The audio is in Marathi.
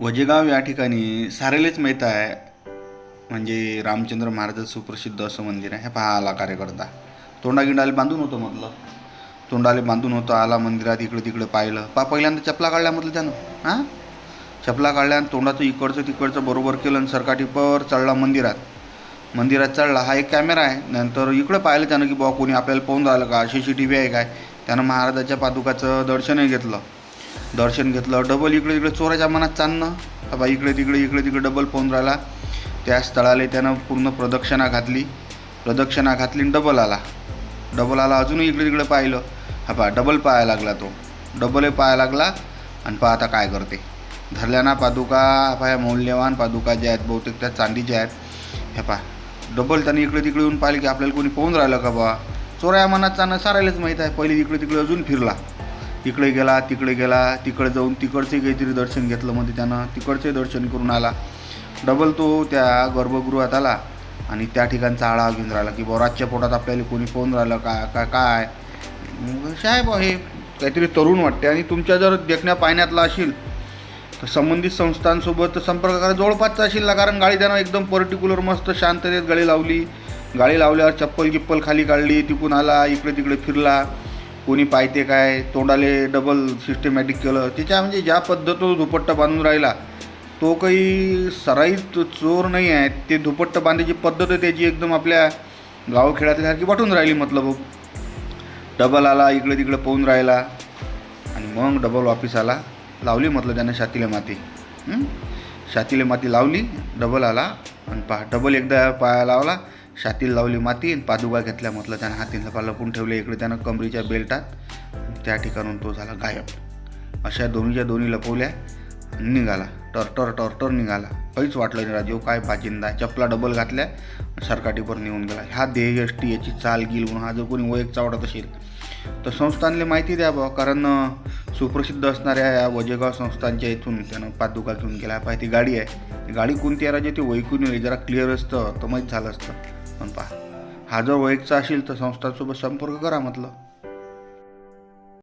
वजेगाव या ठिकाणी सारेलेच माहीत आहे, म्हणजे रामचंद्र महाराजाचं सुप्रसिद्ध असं मंदिर आहे. हे पहा आला कार्यकर्ता, तोंडागिंडाला बांधून होतं म्हटलं, तोंडाले बांधून होतं, आला मंदिरात, इकडे तिकडे पाहिलं. पहिल्यांदा चपला काढल्या म्हटलं त्यानं. हां, चपला काढल्या आणि तोंडाचं इकडचं तिकडचं बरोबर केलं आणि सरकाटीपर चढला मंदिरात. मंदिरात चढला, हा एक कॅमेरा आहे. नंतर इकडं पाहिलं त्यानं की बुवा कोणी आपल्याला पाहून राहिलं का, CCTV आहे काय. त्यानं महाराजाच्या पादुकाचं दर्शनही घेतलं. डबल इकडे तिकडे चोराच्या मनात चालणं, बा इकडे तिकडे डबल पाहून राहिला. त्या स्थळाला त्यानं पूर्ण प्रदक्षिणा घातली आणि डबल आला. अजूनही इकडे तिकडे पाहिलं. हा डबल पाहायला लागला, तो डबलही पाहायला लागला. आणि पहा आता काय करते. धरल्या ना पादुका, ह्या मौल्यवान पादुका ज्या आहेत बहुतेक त्या चांदीच्या आहेत. हे पहा डबल त्याने इकडे तिकडे येऊन पाहिलं की आपल्याला कोणी पाहून राहिलं का बा. चोऱ्या मनात चालणं सारायलाच माहीत आहे. पहिले इकडे तिकडे अजून फिरला, तिकडे गेला, तिकडे जाऊन तिकडचे काहीतरी दर्शन घेतलं. मध्ये त्यानं तिकडचे दर्शन करून आला. डबल तो त्या गर्भगृहात आला आणि त्या ठिकाणचा आढावा घेऊन राहिला की बा रातच्या पोटात आपल्याला कोणी पाहून राहिलं काय. साहेब हे काहीतरी तरुण वाटते. आणि तुमच्या जर देखण्या पाहण्यातला असेल तर संबंधित संस्थांसोबत संपर्क करा, जवळपासचा असेल ना. कारण गाडी त्यानं एकदम पर्टिक्युलर मस्त शांततेत गाडी लावल्यावर चप्पल खाली काढली, तिकून आला, इकडे तिकडे फिरला. कोणी पाहते काय, तोंडाले डबल सिस्टमॅटिक केलं. त्याच्या म्हणजे ज्या पद्धतीनं दुपट्टा बांधून राहिला, तो काही सराईत चोर नाही आहे. ते दुपट्टा बांधायची पद्धत त्याची एकदम आपल्या गावखेड्यातल्यासारखी वाटून राहिली. मतलब डबल आला, इकडे तिकडे पाहून राहिला आणि मग डबल वापिस आला. लावली म्हटलं त्यानं छातीला माती लावली. डबल आला आणि डबल एकदा पाया लावला, छातीला लावली माती आणि पादुका घेतल्या. म्हटलं त्यानं हातीला लपून ठेवले इकडे त्यानं कमरीच्या बेल्टात. त्या ठिकाणून तो झाला गायब. अशा दोन्ही लपवल्या, निघाला. टरटर निघाला. काहीच वाटलं नाही राजीव काय बाजिंदा. चपला डबल घातल्या, सरकाटीवर निघून गेला. ह्या देहयष्टी याची चाल गेली म्हणून हा जर कोणी वैयक्तिक आवडत असेल तर संस्थानले माहिती द्या बा. कारण सुप्रसिद्ध असणाऱ्या या वजेगाव संस्थांच्या इथून त्यानं पादुका घेऊन गेला. पाहिजे ती गाडी आहे, गाडी कोणती आहे राजे, ते वैकून जरा क्लिअर असतं तर माहीत झालं असतं. पण पहा, हा जर वैयक्तिक असेल तर संस्थांसोबत संपर्क करा म्हटलं.